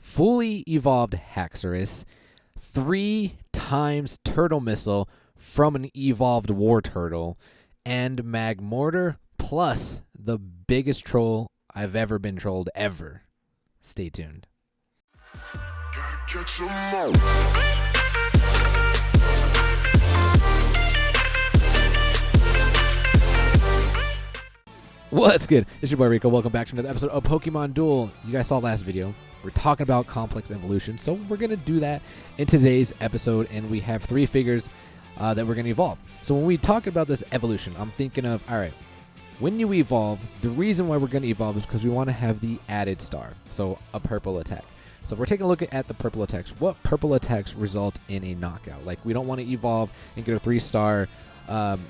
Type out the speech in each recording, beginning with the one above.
fully evolved Haxorus, 3 times Turtle Missile from an evolved War Turtle, and Magmortar, plus the biggest troll I've ever been trolled ever. Stay tuned. What's good? It's your boy Rico. Welcome back to another episode of Pokemon Duel. You guys saw last video. We're talking about complex evolution, so we're going to do that in today's episode, and we have 3 figures that we're going to evolve. So when we talk about this evolution, I'm thinking of, all right, when you evolve, the reason why we're going to evolve is because we want to have the added star, so a purple attack. So if we're taking a look at the purple attacks, what purple attacks result in a knockout? Like, we don't want to evolve and get a 3-star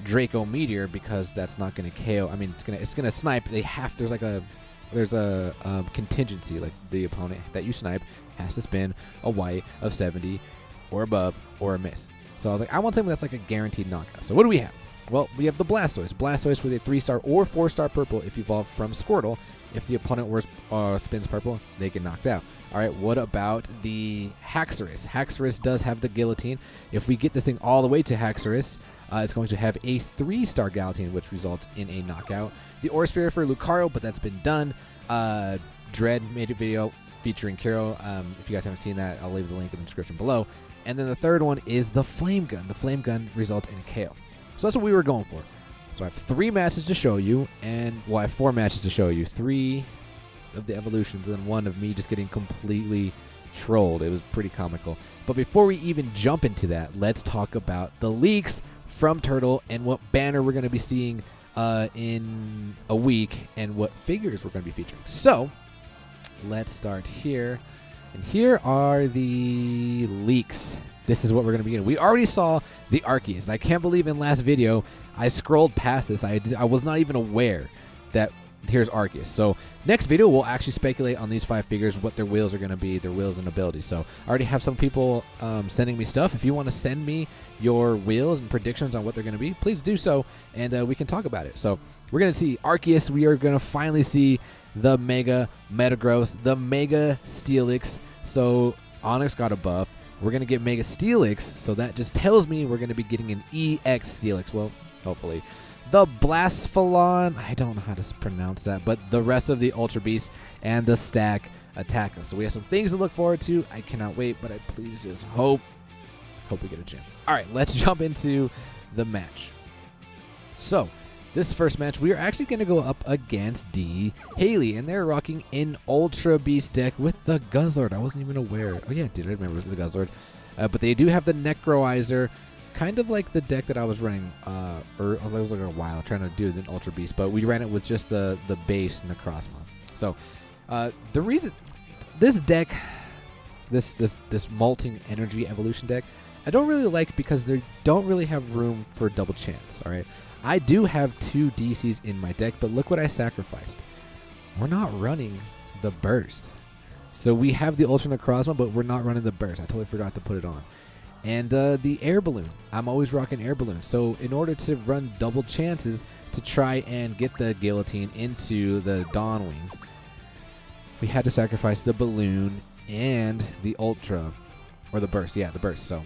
Draco Meteor, because that's not going to KO. I mean, it's gonna snipe. There's a contingency, like the opponent that you snipe has to spin a white of 70 or above or a miss. So I was like, I want something that's like a guaranteed knockout. So what do we have? Well, we have the Blastoise. Blastoise with a 3-star or 4-star purple if you evolve from Squirtle. If the opponent spins purple, they get knocked out. All right, what about the Haxorus? Haxorus does have the Guillotine. If we get this thing all the way to Haxorus, it's going to have a 3-star Guillotine, which results in a knockout. The Aurasphere for Lucario, but that's been done. Dread made a video featuring Kiro. If you guys haven't seen that, I'll leave the link in the description below. And then the third one is the Flame Gun. The Flame Gun results in a KO. So that's what we were going for. So I have 3 matches to show you, and I have 4 matches to show you. 3 of the evolutions and 1 of me just getting completely trolled. It was pretty comical. But before we even jump into that, let's talk about the leaks from Turtle and what banner we're going to be seeing in a week and what figures we're going to be featuring. So let's start here. And here are the leaks. This is what we're going to begin. We already saw the Arceus, and I can't believe in last video I scrolled past this. I was not even aware that here's Arceus. So next video we'll actually speculate on these 5 figures, what their wheels are going to be, their wheels and abilities. So I already have some people sending me stuff. If you want to send me your wheels and predictions on what they're going to be, please do so, and we can talk about it. So we're going to see Arceus. We are going to finally see the Mega Metagross, the Mega Steelix. So Onyx got a buff. We're going to get Mega Steelix, so that just tells me we're going to be getting an EX Steelix. Well, hopefully. The Blastoise, I don't know how to pronounce that, but the rest of the Ultra Beasts and the stack attack us. So we have some things to look forward to. I cannot wait, but I please just hope we get a gym. All right, let's jump into the match. So this first match, we are actually going to go up against D. Haley, and they're rocking an Ultra Beast deck with the Guzzlord. I wasn't even aware. Oh yeah, I remember it was the Guzzlord. But they do have the Necroizer, kind of like the deck that I was running, it was like a while trying to do the Ultra Beast, but we ran it with just the base Necrozma. So the reason this deck, this Molten Energy evolution deck, I don't really like because they don't really have room for double chance. All right, I do have 2 DCs in my deck, but look what I sacrificed. We're not running the burst, so we have the Ultra Necrozma, but we're not running the burst. I totally forgot to put it on. And the Air Balloon. I'm always rocking Air Balloon. So in order to run double chances to try and get the Guillotine into the Dawn Wings, we had to sacrifice the Balloon and the Ultra, or the Burst. Yeah, the Burst. So,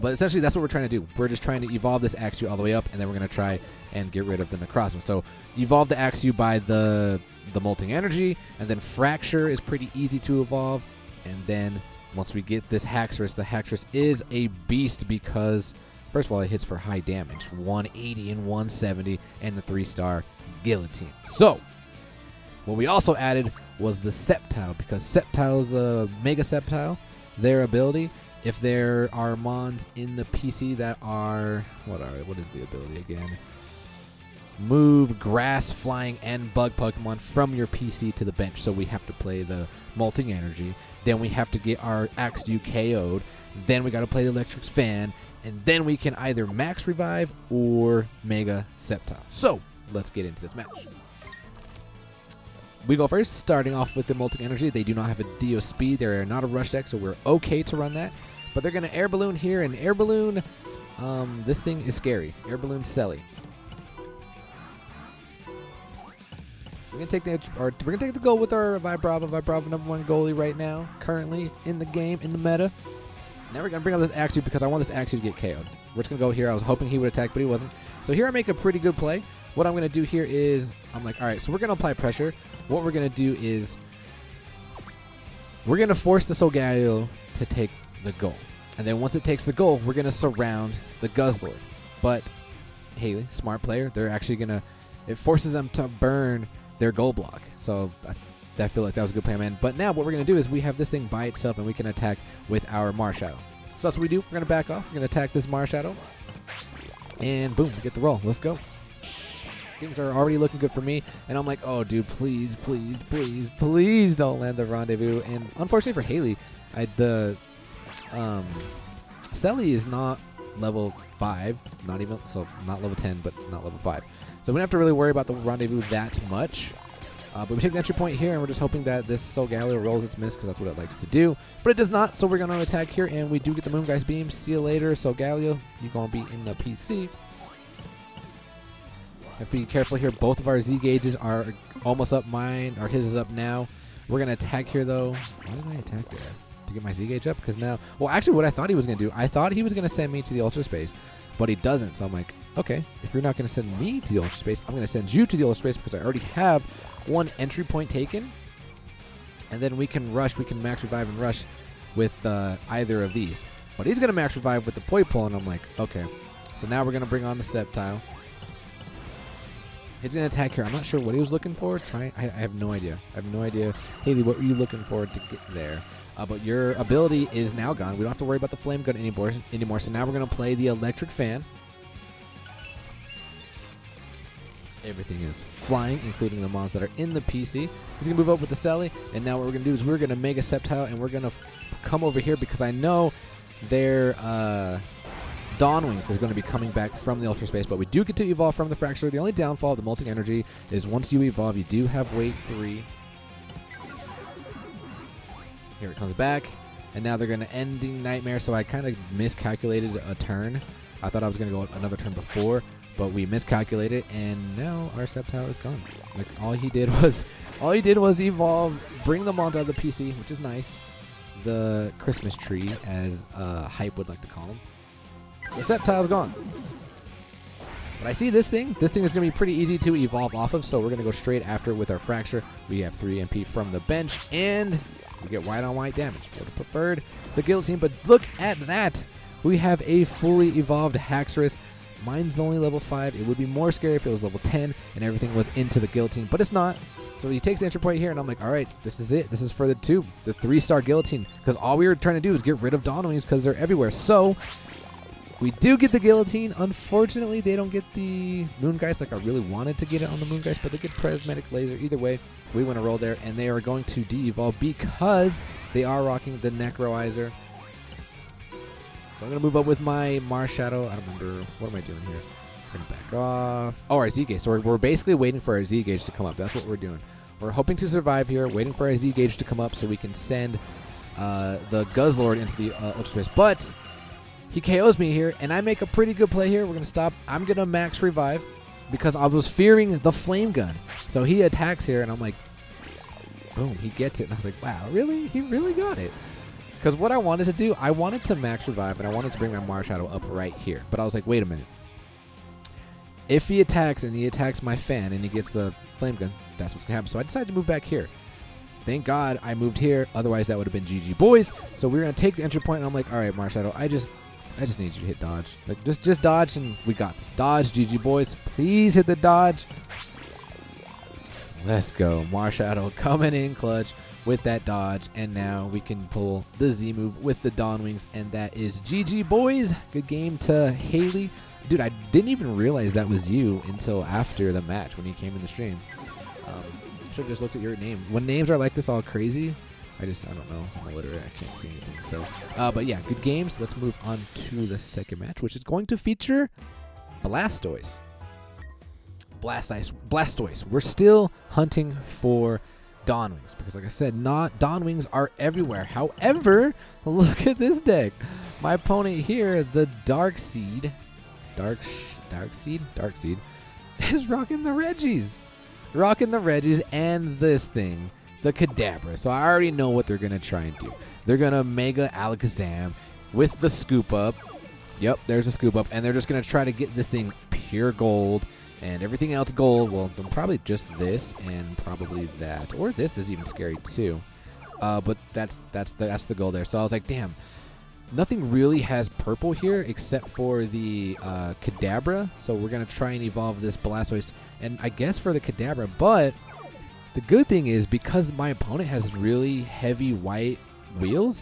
but essentially that's what we're trying to do. We're just trying to evolve this Axew all the way up, and then we're going to try and get rid of the Necrozma. So evolve the Axew by the Molten Energy, and then Fracture is pretty easy to evolve, and then once we get this Haxorus, the Haxorus is a beast because, first of all, it hits for high damage, 180 and 170, and the 3-star Guillotine. So, what we also added was the Sceptile, because Sceptile's a Mega Sceptile, their ability, if there are Mons in the PC that are, what is the ability again? Move grass, flying, and bug Pokemon from your PC to the bench. So we have to play the Molten Energy. Then we have to get our Axew KO'd. Then we got to play the Electric Fan. And then we can either Max Revive or Mega Sceptile. So let's get into this match. We go first, starting off with the Molten Energy. They do not have a Dio Speed. They're not a Rush deck, so we're okay to run that. But they're going to Air Balloon here. And Air Balloon, this thing is scary. Air Balloon Selly. We're gonna take the goal with our Vibrava #1 goalie right now, currently in the game, in the meta. Now we're gonna bring out this Axew because I want this Axew to get KO'd. We're just gonna go here. I was hoping he would attack, but he wasn't. So here I make a pretty good play. What I'm gonna do here is I'm like, all right, so we're gonna apply pressure. What we're gonna do is we're gonna force the Solgaleo to take the goal, and then once it takes the goal, we're gonna surround the Guzzlord. But Haley, smart player, they're actually gonna. It forces them to burn their goal block. So I feel like that was a good plan, man. But now what we're going to do is we have this thing by itself, and we can attack with our Marshadow. So that's what we do. We're going to back off. We're going to attack this Marshadow. And boom, we get the roll. Let's go. Things are already looking good for me. And I'm like, oh, dude, please, please, please, please don't land the Rendezvous. And unfortunately for Haley, Selly is not level 5. Not level 10, but not level 5. So we don't have to really worry about the Rendezvous that much. But we take the entry point here, and we're just hoping that this Solgaleo rolls its miss because that's what it likes to do. But it does not, so we're going to attack here, and we do get the Moongeist Beam. See you later, Solgaleo. You're going to be in the PC. Have to be careful here. Both of our Z gauges are almost up. Mine, or his is up now. We're going to attack here, though. Why did I attack there? To get my Z gauge up? Because now, well, actually, what I thought he was going to do, I thought he was going to send me to the Ultra Space, but he doesn't. So I'm like, okay, if you're not going to send me to the Ultra Space, I'm going to send you to the Ultra Space because I already have one entry point taken, and then we can rush. We can max revive and rush with either of these. But he's going to max revive with the Poipole, and I'm like, okay. So now we're going to bring on the Sceptile. He's going to attack here. I'm not sure what he was looking for. I have no idea. I have no idea. Haley, what were you looking for to get there? But your ability is now gone. We don't have to worry about the Flame Gun anymore. So now we're going to play the Electric Fan. Everything is flying, including the mobs that are in the PC. He's going to move up with the Selly, and now what we're going to do is we're going to Mega Sceptile, and we're going to come over here because I know their Dawnwings is going to be coming back from the Ultra Space, but we do get to evolve from the Fracture. The only downfall of the Molten Energy is once you evolve, you do have Wave 3. Here it comes back, and now they're going to Ending Nightmare, so I kind of miscalculated a turn. I thought I was going to go another turn before, but we miscalculated, and now our Sceptile is gone. Like all he did was evolve, bring the mons out of the PC, which is nice. The Christmas tree, as Hype would like to call him. The Sceptile's gone. But I see this thing. This thing is going to be pretty easy to evolve off of, so we're going to go straight after it with our Fracture. We have 3 MP from the bench, and we get white on white damage. Would have preferred the Guillotine, but look at that. We have a fully evolved Haxorus. Mine's only level 5. It would be more scary if it was level 10 and everything was into the Guillotine, but it's not. So he takes the entry point here, and I'm like, all right, this is it. This is for the 3-star Guillotine, because all we were trying to do is get rid of Dawnwings because they're everywhere. So we do get the Guillotine. Unfortunately, they don't get the Moongeist like I really wanted to get it on the Moongeist, but they get Prismatic Laser. Either way, we win a roll there, and they are going to de-evolve because they are rocking the Necroizer. So I'm going to move up with my Marshadow. I don't remember. What am I doing here? We're going to back off. Oh, our Z-Gauge. So we're basically waiting for our Z-Gauge to come up. That's what we're doing. We're hoping to survive here, waiting for our Z-Gauge to come up so we can send the Guzzlord into the Ultra Space. But he KOs me here, and I make a pretty good play here. We're going to stop. I'm going to max revive because I was fearing the Flame Gun. So he attacks here, and I'm like, boom, he gets it. And I was like, wow, really? He really got it. Because what I wanted to do, I wanted to max revive, and I wanted to bring my Marshadow up right here. But I was like, wait a minute. If he attacks, and he attacks my fan, and he gets the Flame Gun, that's what's going to happen. So I decided to move back here. Thank God I moved here. Otherwise, that would have been GG boys. So we're going to take the entry point, and I'm like, all right, Marshadow, I just need you to hit dodge. Like, just dodge, and we got this. Dodge, GG boys. Please hit the dodge. Let's go. Marshadow coming in clutch with that dodge, and now we can pull the Z move with the Dawnwings, and that is GG boys. Good game to Haley. Dude, I didn't even realize that was you until after the match when you came in the stream. Should have just looked at your name. When names are like this all crazy, I don't know. I'm illiterate. I can't see anything. So, but yeah, good games. Let's move on to the second match, which is going to feature Blastoise. Blastoise. We're still hunting for Dawnwings because, like I said, Dawnwings are everywhere. However, look at this deck. My opponent here, the Darkseid, is rocking the Reggies. rocking the Regis and this thing, the Kadabra. So I already know what they're going to try and do. They're going to Mega Alakazam with the Scoop Up. Yep, there's a Scoop Up. And they're just going to try to get this thing pure gold and everything else gold. Well, probably just this and probably that. Or this is even scary too. But that's the goal there. So I was like, damn. Nothing really has purple here except for the Kadabra. So we're going to try and evolve this Blastoise. And I guess for the Kadabra. But the good thing is because my opponent has really heavy white wheels,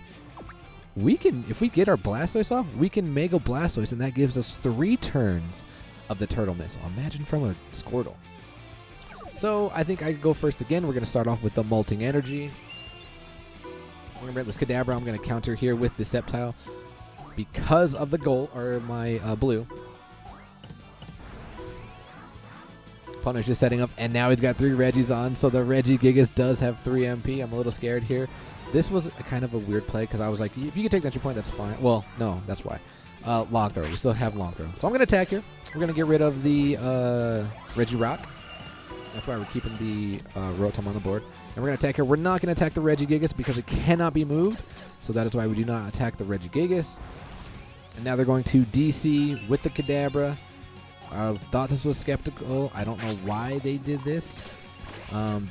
we can, if we get our Blastoise off, we can Mega Blastoise. And that gives us 3 turns of the Turtle Missile. Imagine from a Squirtle. So I think I go first again. We're going to start off with the Molten Energy. Remember this Kadabra, I'm going to counter here with the Sceptile because of the gold, or my blue. Opponent's just setting up, and now he's got 3 Regis on, so the Regigigas does have 3 MP. I'm a little scared here. This was kind of a weird play because I was like, if you can take the entry point, that's fine. Well, no, that's why. Long throw. We still have long throw. So I'm going to attack here. We're going to get rid of the Regirock. That's why we're keeping the Rotom on the board. And we're going to attack here. We're not going to attack the Regigigas because it cannot be moved. So that is why we do not attack the Regigigas. And now they're going to DC with the Kadabra. I thought this was skeptical. I don't know why they did this.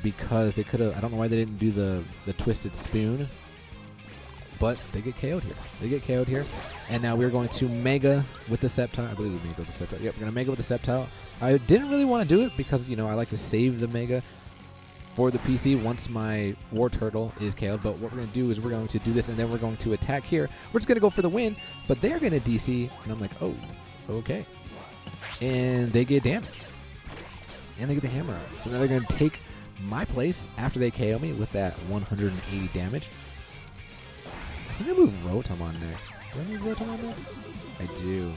Because they could have... I don't know why they didn't do the Twisted Spoon. But they get KO'd here. They get KO'd here. And now we're going to Mega with the Sceptile. I believe we Mega with the Sceptile. Yep, we're going to Mega with the Sceptile. I didn't really want to do it because, you know, I like to save the Mega for the PC once my War Turtle is KO'd. But what we're going to do is we're going to do this, and then we're going to attack here. We're just going to go for the win, but they're going to DC, and I'm like, oh, okay. And they get damage. And they get the hammer out. So now they're going to take my place after they KO me with that 180 damage. I think I move Rotom on next. Do I move Rotom on next? I do.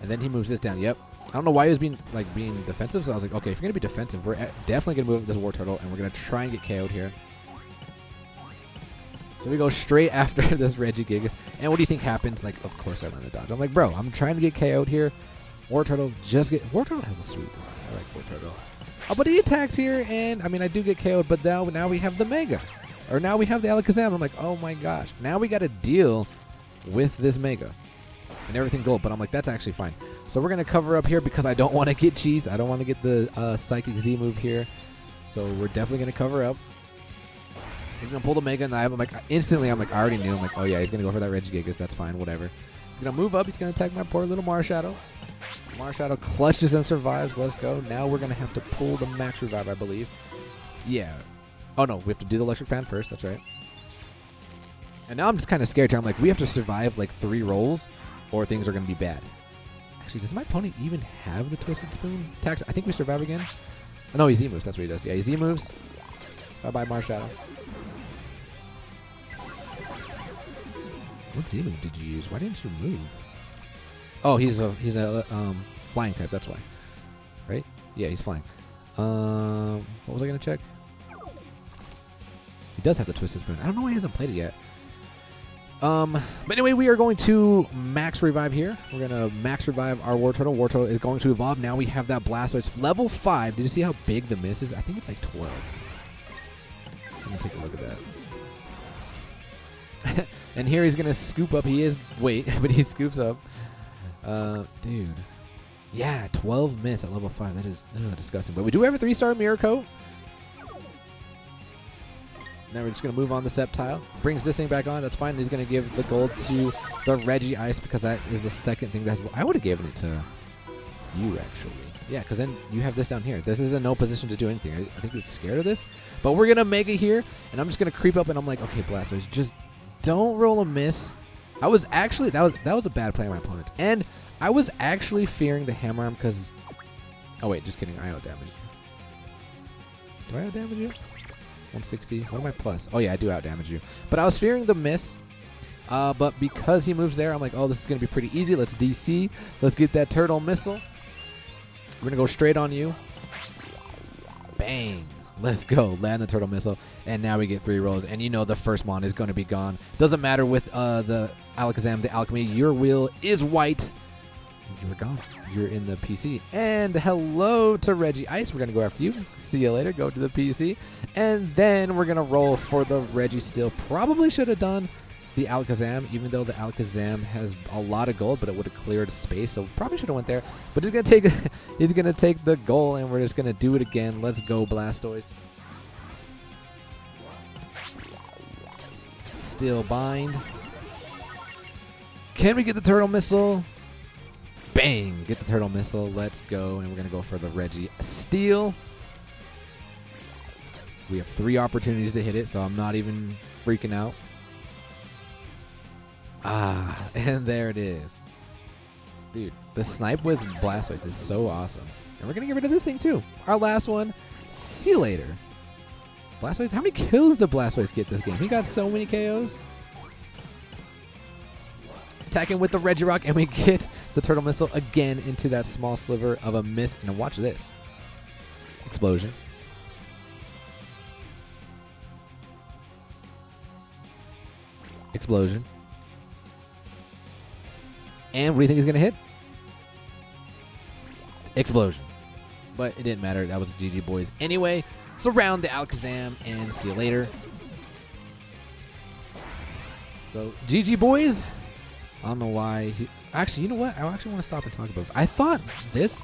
And then he moves this down. Yep. I don't know why he was being defensive, so I was like, okay, if you're going to be defensive, we're definitely going to move this War Turtle, and we're going to try and get KO'd here. So we go straight after this Regigigas. And what do you think happens? Like, of course I land the dodge. I'm like, bro, I'm trying to get KO'd here. War Turtle War Turtle has a sweet design. I like War Turtle. Oh, but he attacks here, and, I mean, I do get KO'd, but now we have the Mega. Or now we have the Alakazam. I'm like, oh my gosh. Now we got to deal with this Mega. And everything gold, but I'm like, that's actually fine. So we're going to cover up here because I don't want to get cheese. I don't want to get the Psychic Z move here. So we're definitely going to cover up. He's going to pull the Mega, and I'm like, instantly, I'm like, I already knew. I'm like, oh yeah, he's going to go for that Regigigas. That's fine, whatever. He's going to move up. He's going to attack my poor little Marshadow. Marshadow clutches and survives. Let's go. Now we're going to have to pull the Max Revive, I believe. Yeah. Oh no, we have to do the Electric Fan first. That's right. And now I'm just kind of scared here. I'm like, we have to survive like 3 rolls, or things are going to be bad. Actually, does my opponent even have the Twisted Spoon? Tax. I think we survive again. Oh, no, he Z moves. That's what he does. Yeah, he Z moves. Bye-bye, Marshadow. What Z move did you use? Why didn't you move? Oh, he's a flying type. That's why. Right? Yeah, he's flying. What was I going to check? He does have the Twisted Spoon. I don't know why he hasn't played it yet. But anyway, we are going to Max Revive here. We're going to Max Revive our War Turtle. War Turtle is going to evolve. Now we have that Blastoise. Level 5. Did you see how big the miss is? I think it's like 12. Let me take a look at that. And here he's going to scoop up. He is, wait, but he scoops up. Dude. Yeah, 12 miss at level 5. That is disgusting. But we do have a 3-star Mirror Coat. Now we're just going to move on the Sceptile. Brings this thing back on. That's fine. He's going to give the gold to the Regice because that is the second thing. I would have given it to you, actually. Yeah, because then you have this down here. This is in no position to do anything. I think he's scared of this. But we're going to Mega here, and I'm just going to creep up, and I'm like, okay, Blastoise, just don't roll a miss. I was actually, that was a bad play on my opponent. And I was actually fearing the Hammer Arm because, oh, wait, just kidding. I out-damaged you. Do I out-damage you? 160. What am I plus? Oh, yeah, I do out-damage you. But I was fearing the miss. But because he moves there, I'm like, oh, this is going to be pretty easy. Let's DC. Let's get that Turtle Missile. We're going to go straight on you. Bang. Let's go. Land the Turtle Missile. And now we get 3 rolls. And you know the first mon is going to be gone. Doesn't matter with the Alakazam, the Alchemy. Your wheel is white. you're gone. You're in the PC. And hello to Reggie Ice. We're going to go after you. See you later. Go to the PC. And then we're going to roll for the Reggie Steel. Probably should have done the Alakazam, even though the Alakazam has a lot of gold, but it would have cleared space. So probably should have went there. But he's going to take he's going to take the goal, and we're just going to do it again. Let's go, Blastoise. Steel bind. Can we get the Turtle Missile? Bang! Get the Turtle Missile. Let's go. And we're going to go for the Reggie Steel. We have 3 opportunities to hit it, so I'm not even freaking out. And there it is. Dude, the snipe with Blastoise is so awesome. And we're going to get rid of this thing, too. Our last one. See you later. Blastoise, how many kills did Blastoise get this game? He got so many KOs. Attacking with the Regirock, and we get the Turtle Missile again into that small sliver of a miss. And watch this. Explosion. Explosion. And what do you think he's going to hit? Explosion. But it didn't matter. That was GG boys. Anyway, surround the Alakazam and see you later. So, GG boys. I don't know why. Actually, you know what? I actually want to stop and talk about this. I thought this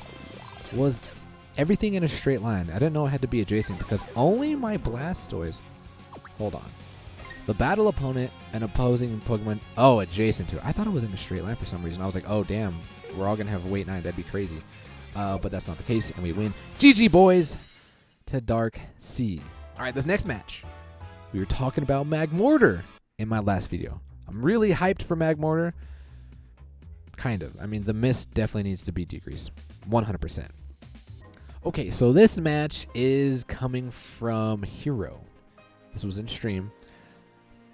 was everything in a straight line. I didn't know it had to be adjacent because only my Blastoise. Hold on. The battle opponent and opposing Pokemon. Oh, adjacent to it. I thought it was in a straight line for some reason. I was like, oh, damn. We're all going to have weight 9. That'd be crazy. But that's not the case, and we win. GG, boys, to Dark Sea. All right, this next match. We were talking about Magmortar in my last video. I'm really hyped for Magmortar. Kind of. I mean, the mist definitely needs to be decreased. 100%. Okay, so this match is coming from Hero. This was in stream.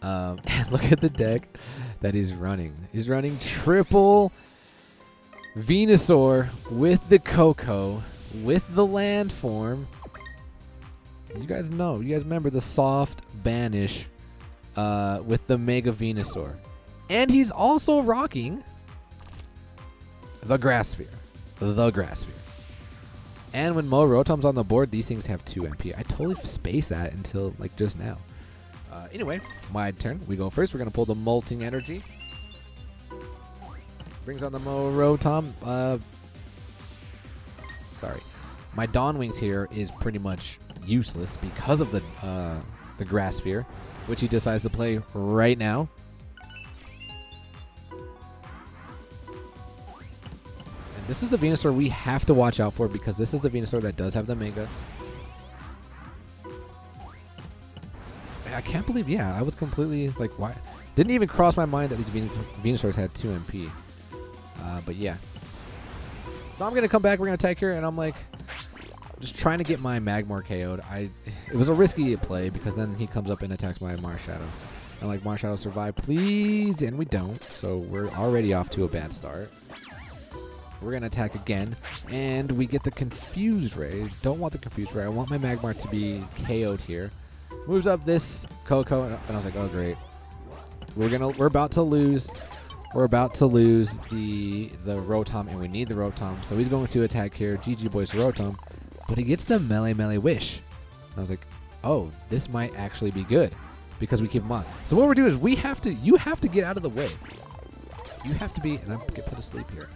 And look at the deck that he's running. He's running triple Venusaur with the Coco, with the landform. You guys know, you guys remember the soft banish with the Mega Venusaur. And he's also rocking the Grass Sphere. The Grass Sphere. And when Rotom's on the board, these things have 2 MP. I totally spaced that until like just now. Anyway, my turn. We go first. We're going to pull the Molten Energy. Brings on the Rotom. Sorry. My Dawn Wings here is pretty much useless because of the Grass Sphere, which he decides to play right now. And this is the Venusaur we have to watch out for because this is the Venusaur that does have the Mega. I can't believe, yeah, I was completely like, why? Didn't even cross my mind that these Venusaurs had 2 MP. But yeah. So I'm going to come back, we're going to attack here, and I'm like, just trying to get my Magmar KO'd. It was a risky play because then he comes up and attacks my Marshadow. I'm like, Marshadow survive, please, and we don't. So we're already off to a bad start. We're going to attack again, and we get the Confused Ray. Don't want the Confused Ray. I want my Magmar to be KO'd here. Moves up this Coco, and I was like, oh great. We're about to lose. We're about to lose the Rotom, and we need the Rotom. So he's going to attack here. GG boys to Rotom. But he gets the Melee Wish. And I was like, oh, this might actually be good. Because we keep him on. So what we're doing is you have to get out of the way. You have to be, and I'm get put to sleep here.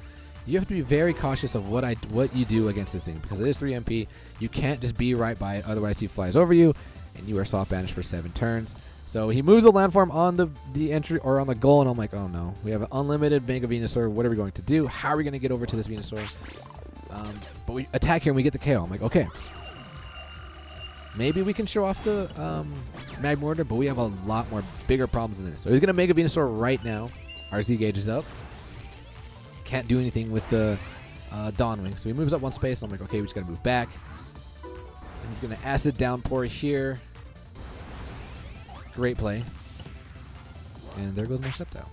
You have to be very cautious of what you do against this thing. Because it is 3 MP. You can't just be right by it, otherwise he flies over you. And you are soft banished for 7 turns. So he moves the landform on the entry or on the goal, and I'm like, oh no. We have an unlimited Mega Venusaur. What are we going to do? How are we going to get over to this Venusaur? But we attack here and we get the KO. I'm like, okay. Maybe we can show off the Magmortar, but we have a lot more bigger problems than this. So he's going to Mega Venusaur right now. Our Z gauge is up. Can't do anything with the Dawn Wing. So he moves up 1 space, and I'm like, okay, we just got to move back. And he's going to Acid Downpour here. Great play. And there goes my Sceptile.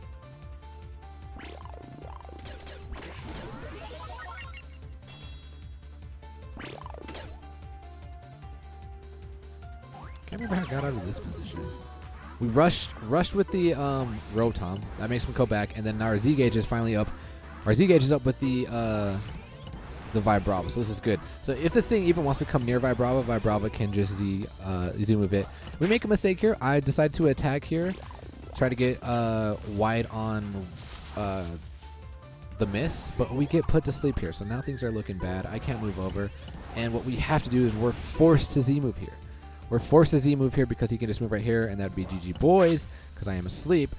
Can't remember how I got out of this position. We rushed with the Rotom. That makes him go back, and then our Z gauge is finally up Our Z-Gauge is up with the Vibrava, so this is good. So if this thing even wants to come near Vibrava, Vibrava can just Z-move it. We make a mistake here. I decide to attack here, try to get wide on the miss, but we get put to sleep here. So now things are looking bad. I can't move over, and what we have to do is we're forced to Z-move here. We're forced to Z-move here because he can just move right here, and that would be GG boys because I am asleep.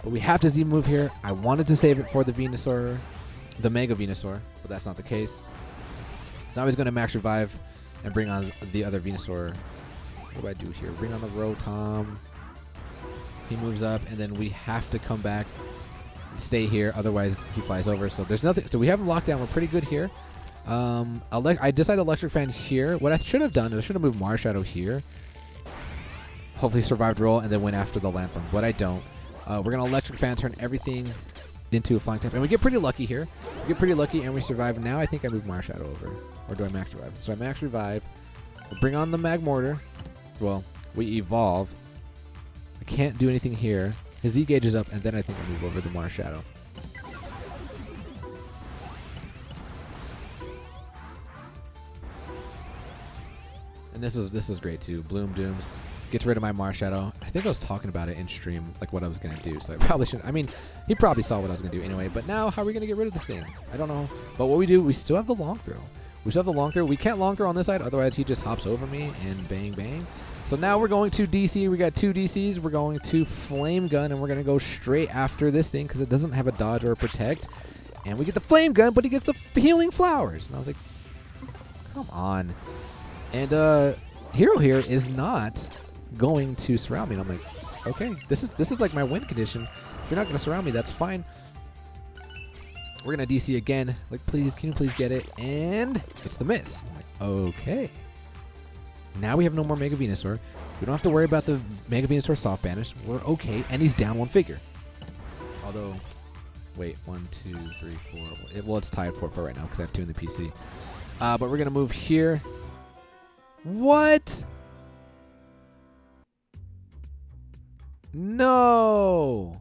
But we have to Z-move here. I wanted to save it for the Venusaur, the Mega Venusaur, but that's not the case. So now he's going to max revive and bring on the other Venusaur. What do I do here? Bring on the Rotom. He moves up, and then we have to come back and stay here. Otherwise, he flies over. So there's nothing. So we have him locked down. We're pretty good here. I decided Electric Fan here. What I should have done is I should have moved Marshadow here. Hopefully survived roll and then went after the Land Form. But I don't. We're going to Electric Fan, turn everything into a flying type. And we get pretty lucky here. We get pretty lucky and we survive. Now I think I move Marshadow over. Or do I max revive? So I max revive. We'll bring on the Magmortar. Well, we evolve. I can't do anything here. His Z-Gauge is up, and then I think I move over the Marshadow. And this was great too. Bloom Dooms gets rid of my Marshadow. I think I was talking about it in stream, like what I was gonna do. So I probably shouldn't. I mean, he probably saw what I was gonna do anyway. But now, how are we gonna get rid of this thing? I don't know. But what we do, we still have the long throw. We still have the long throw. We can't long throw on this side, otherwise he just hops over me and bang bang. So now we're going to DC. We got 2 DCs. We're going to Flame Gun, and we're gonna go straight after this thing because it doesn't have a dodge or a protect. And we get the Flame Gun, but he gets the Healing Flowers. And I was like, come on. And Hero here is not going to surround me. And I'm like, okay, this is like my win condition. If you're not going to surround me, that's fine. We're going to DC again. Like, please, can you please get it? And it's the miss. I'm like, okay. Now we have no more Mega Venusaur. We don't have to worry about the Mega Venusaur soft banish. We're okay. And he's down 1 figure. Although, wait, 1, 2, 3, 4. Well, it's tied 4 right now because I have 2 in the PC. But we're going to move here. What? No.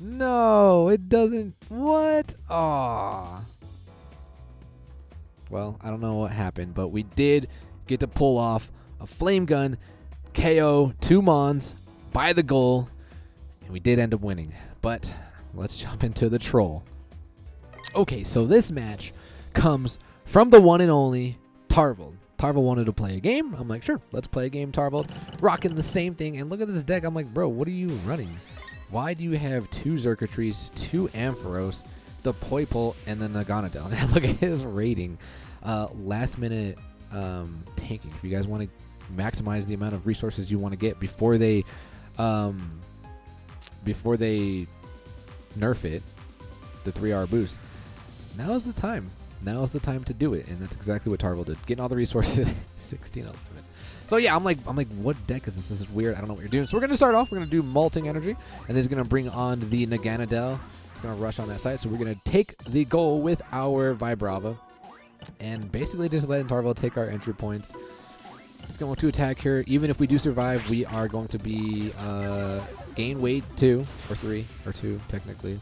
No, it doesn't. What? Aw. Well, I don't know what happened, but we did get to pull off a Flame Gun KO 2 Mons by the goal, and we did end up winning. But let's jump into the troll. Okay, so this match comes from the one and only Tarvold. Tarvold wanted to play a game. I'm like, sure, let's play a game, Tarvold. Rocking the same thing. And look at this deck. I'm like, bro, what are you running? Why do you have 2 Xurkitries, 2 Ampharos, the Poipole, and the Naganadel? Now look at his rating. Last minute tanking. If you guys want to maximize the amount of resources you want to get before they nerf it, the 3R boost, now's the time. Now is the time to do it, and that's exactly what Tarvold did. Getting all the resources, 16 ultimate. So yeah, I'm like, what deck is this? This is weird. I don't know what you're doing. So we're gonna start off. We're gonna do Molten Energy, and then it's gonna bring on the Naganadel. It's gonna rush on that side. So we're gonna take the goal with our Vibrava, and basically just letting Tarvold take our entry points. It's going to attack here. Even if we do survive, we are going to be gain weight 2 or 3 or 2 technically.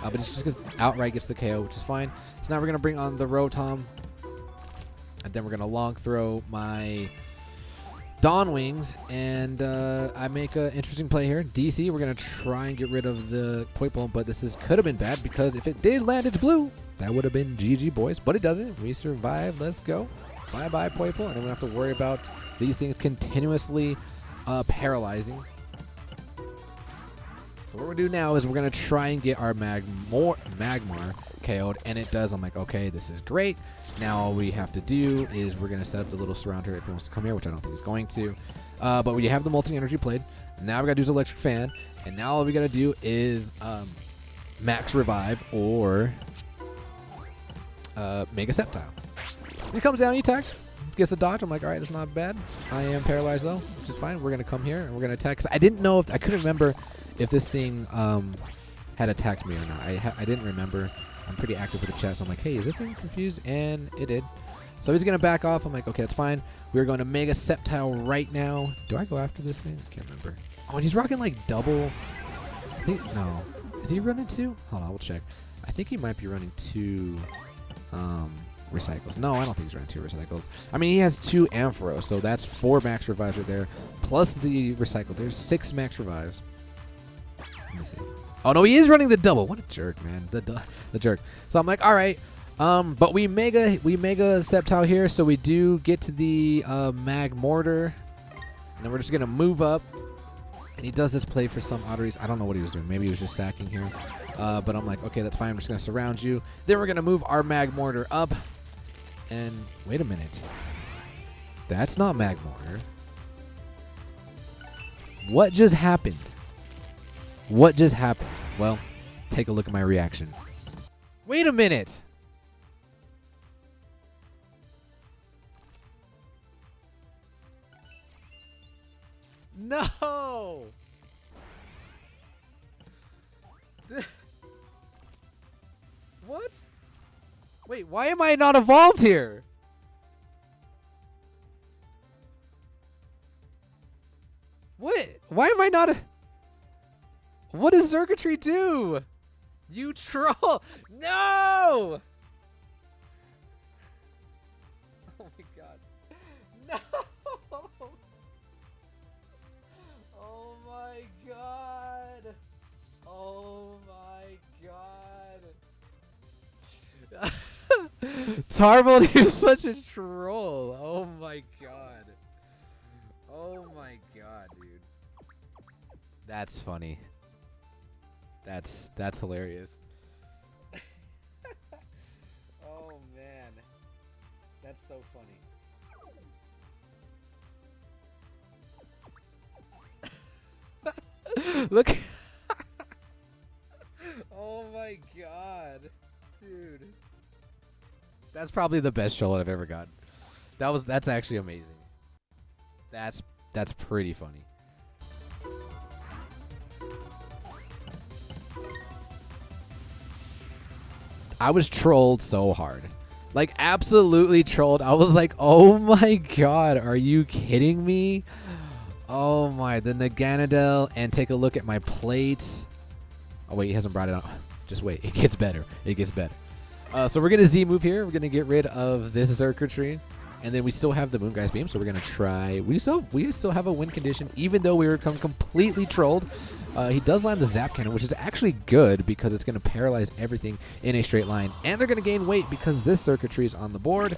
But it's just because outright gets the KO, which is fine. So now we're going to bring on the Rotom. And then we're going to long throw my Dawn Wings. And I make an interesting play here. DC, we're going to try and get rid of the Poipole. But this could have been bad because if it did land its blue, that would have been GG, boys. But it doesn't. We survived. Let's go. Bye-bye, Poipole. And then we don't have to worry about these things continuously paralyzing. So what we're going to do now is we're going to try and get our Magmar KO'd, and it does. I'm like, okay, this is great. Now all we have to do is we're going to set up the little surrounder if he wants to come here, which I don't think he's going to. But we have the Molten Energy played. Now we got to do his Electric Fan, and now all we got to do is Max Revive or Mega Sceptile. He comes down, he attacks, gets a dodge. I'm like, all right, that's not bad. I am paralyzed though, which is fine. We're going to come here, and we're going to attack. I didn't know if, I couldn't remember if this thing had attacked me or not. I didn't remember. I'm pretty active with the chat, so I'm like, hey, is this thing confused? And it did. So he's going to back off. I'm like, okay, that's fine. We're going to Mega Sceptile right now. Do I go after this thing? I can't remember. Oh, and he's rocking like double. I think, no. Is he running 2? Hold on, we'll check. I think he might be running 2 recycles. No, I don't think he's running 2 recycles. I mean, he has 2 Ampharos, so that's 4 max revives right there, plus the recycle. There's 6 max revives. Let me see. Oh no, he is running the double. What a jerk, man. The jerk. So I'm like, all right. But we mega Sceptile here, so we do get to the Mag Mortar, and then we're just gonna move up. And he does this play for some odd reason. I don't know what he was doing. Maybe he was just sacking here. But I'm like, okay, that's fine. I'm just gonna surround you. Then we're gonna move our Mag Mortar up. And wait a minute. That's not Mag Mortar. What just happened? What just happened? Well, take a look at my reaction. Wait a minute. No. What? Wait, why am I not evolved here? What? Why am I not? What does Circuitry do? You troll! No! Oh my god. No! Oh my god! Oh my god! Tarbold, you're such a troll! Oh my god. Oh my god, dude. That's funny. That's hilarious. Oh man. That's so funny. Look. Oh my god. Dude. That's probably the best troll I've ever gotten. That's actually amazing. That's pretty funny. I was trolled so hard. Like, absolutely trolled. I was like, oh my god, are you kidding me? Oh my, the Naganadel, and take a look at my plates. Oh wait, he hasn't brought it on. Just wait, it gets better. It gets better. So we're gonna Z move here. We're gonna get rid of this Circuitry, and then we still have the Moongeist Beam. So we're gonna try. We still have a win condition, even though we were completely trolled. He does land the Zap Cannon, which is actually good because it's gonna paralyze everything in a straight line, and they're gonna gain weight because this Circuitry is on the board.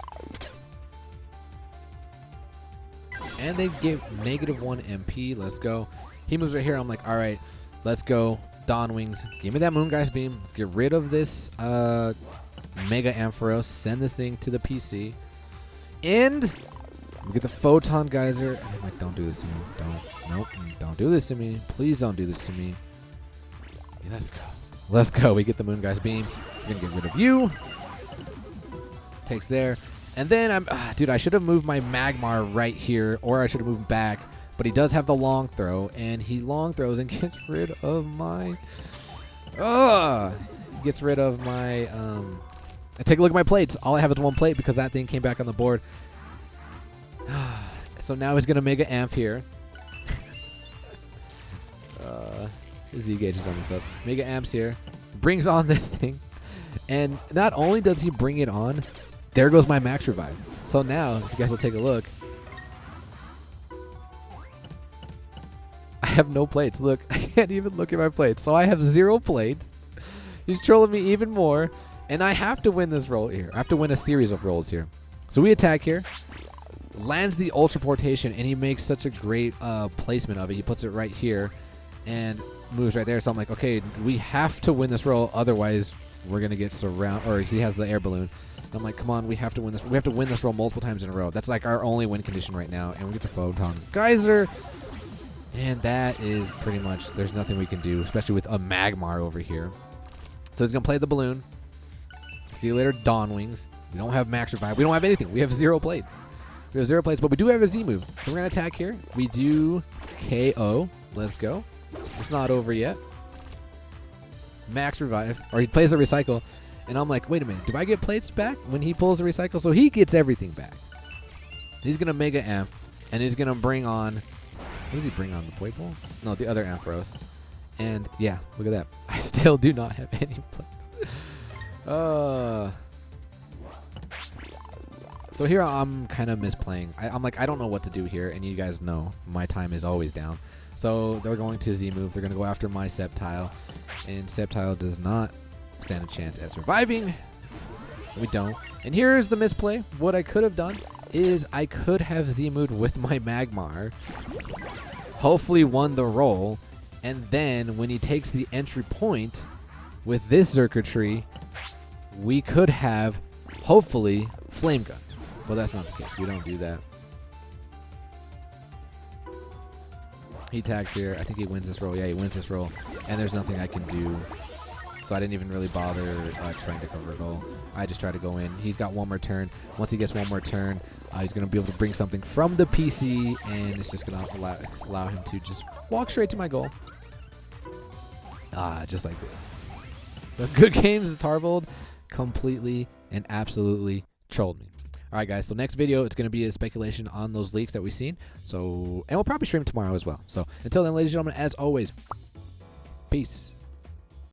And they get -1 MP. Let's go. He moves right here. I'm like, all right, let's go. Dawn Wings. Give me that Moongeist Beam. Let's get rid of this Mega Ampharos. Send this thing to the PC. And we get the Photon Geyser. And I'm like, don't do this to me. Nope. Don't do this to me. Please don't do this to me. Yeah, let's go. Let's go. We get the Moongeist Beam. We're going to get rid of you. Takes there. And then dude, I should have moved my Magmar right here, or I should have moved back. But he does have the long throw, and he long throws and gets rid of my. Gets rid of my. Take a look at my plates. All I have is 1 plate because that thing came back on the board. So now he's gonna Mega Amp here. Z gauge is almost up. Mega Amps here, brings on this thing, and not only does he bring it on. There goes my Max Revive. So now, if you guys will take a look, I have no plates. Look, I can't even look at my plates. So I have 0 plates. He's trolling me even more. And I have to win this roll here. I have to win a series of rolls here. So we attack here. Lands the Ultra Portation, and he makes such a great placement of it. He puts it right here and moves right there. So I'm like, okay, we have to win this roll. Otherwise, we're going to get surrounded. Or he has the air balloon. I'm like, come on, we have to win this. We have to win this roll multiple times in a row. That's like our only win condition right now. And we get the Photon Geyser. And that is pretty much, there's nothing we can do, especially with a Magmar over here. So he's going to play the balloon. See you later, Dawn Wings. We don't have Max Revive. We don't have anything. We have 0 plates. We have 0 plates, but we do have a Z move. So we're going to attack here. We do KO. Let's go. It's not over yet. Max Revive. Or he plays the Recycle. And I'm like, wait a minute, do I get plates back when he pulls the Recycle? So he gets everything back. He's going to Mega Amp, and he's going to bring on, what does he bring on, the Playpool? No, the other Ampharos. And yeah, look at that. I still do not have any plates. So here I'm kind of misplaying. I'm like, I don't know what to do here, and you guys know my time is always down. So they're going to Z move. They're going to go after my Sceptile, and Sceptile does not stand a chance at surviving. We don't. And here's the misplay. What I could have done is I could have Z moved with my Magmar, hopefully won the roll, and then when he takes the entry point with this Xurkitree, we could have hopefully Flame Gun. Well, that's not the case. We don't do that. He tags here. I think he wins this roll. Yeah, he wins this roll. And there's nothing I can do. So I didn't even really bother trying to cover it all. I just try to go in. He's got one more turn. Once he gets one more turn, he's going to be able to bring something from the PC, and it's just going to allow him to just walk straight to my goal. Just like this. So good games. Tarvold completely and absolutely trolled me. All right, guys. So next video, it's going to be a speculation on those leaks that we've seen. So, and we'll probably stream tomorrow as well. So until then, ladies and gentlemen, as always, peace.